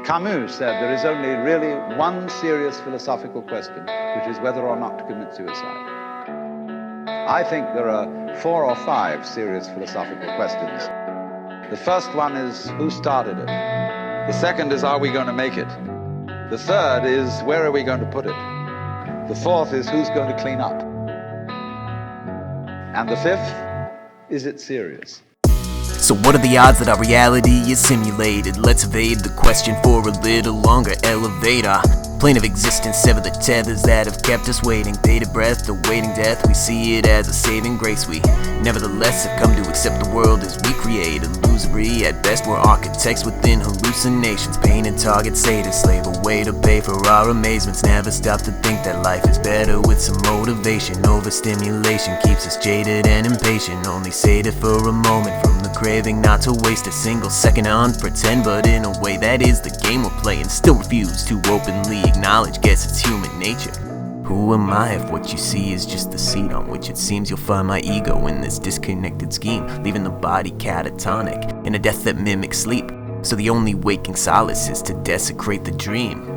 Camus said there is only really one serious philosophical question, which is whether or not to commit suicide. I think there are 4 or 5 serious philosophical questions. The first one is, who started it? The second is, are we going to make it? The third is, where are we going to put it? The fourth is, who's going to clean up? And the fifth, is it serious? So what are the odds that our reality is simulated? Let's evade the question for a little longer. Elevate our plane of existence, sever the tethers that have kept us waiting. Bated breath, awaiting death, we see it as a saving grace. We nevertheless have come to accept the world as we create. Illusory at best, we're architects within hallucinations. Painted targets, sadists, slave a way to pay for our amazements. Never stop to think that life is better with some motivation. Overstimulation keeps us jaded and impatient. Only sated for a moment from the craving not to waste a single second on pretend. But in a way that is the game we're playing. Still refuse to openly acknowledge, guess it's human nature. Who am I if what you see is just the seat on which it seems you'll find my ego in this disconnected scheme, leaving the body catatonic in a death that mimics sleep. So the only waking solace is to desecrate the dream.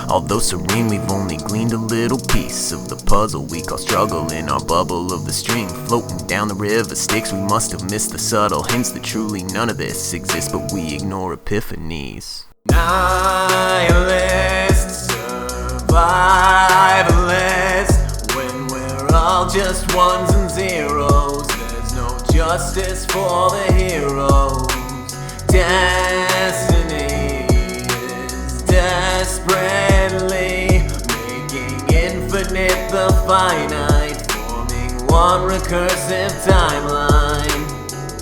Although serene, we've only gleaned a little piece of the puzzle we call struggle in our bubble of the stream. Floating down the river Styx, we must have missed the subtle hints that truly none of this exists, but we ignore epiphanies. Nihilists, survivalists, when we're all just ones and zeros, there's no justice for the heroes. Destiny is desperately making infinite the finite, forming one recursive timeline.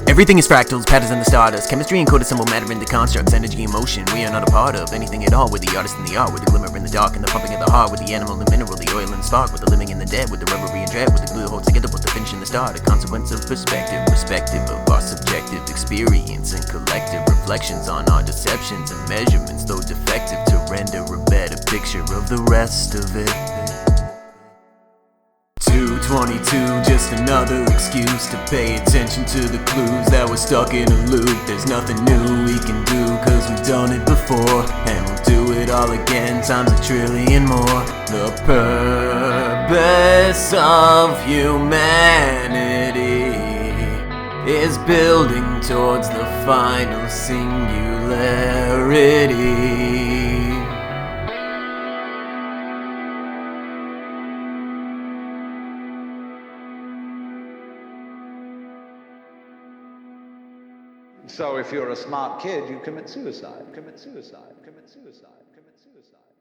Everything is fractals, patterns in the stardust. Chemistry encoded simple matter into constructs. Energy and motion, we are not a part of anything at all. We're the artist in the art, with the glimmer in the dark and the pumping of the heart, with the animal and mineral, the oil and spark, with the living and the dead, with the reverie and dread, with the glue holds together, with the finish and the start. A consequence of perspective, respective of our subjective experience and collective reflections on our deceptions and measurements, though defective, to render a better picture of the rest of it. 222, just another excuse to pay attention to the clues that we're stuck in a loop. There's nothing new we can do, cause we've done it before, and we'll do it all again times 1,000,000,000,000 more. The purpose of humanity is building towards the final singularity. So if you're a smart kid, you commit suicide, commit suicide, commit suicide, commit suicide.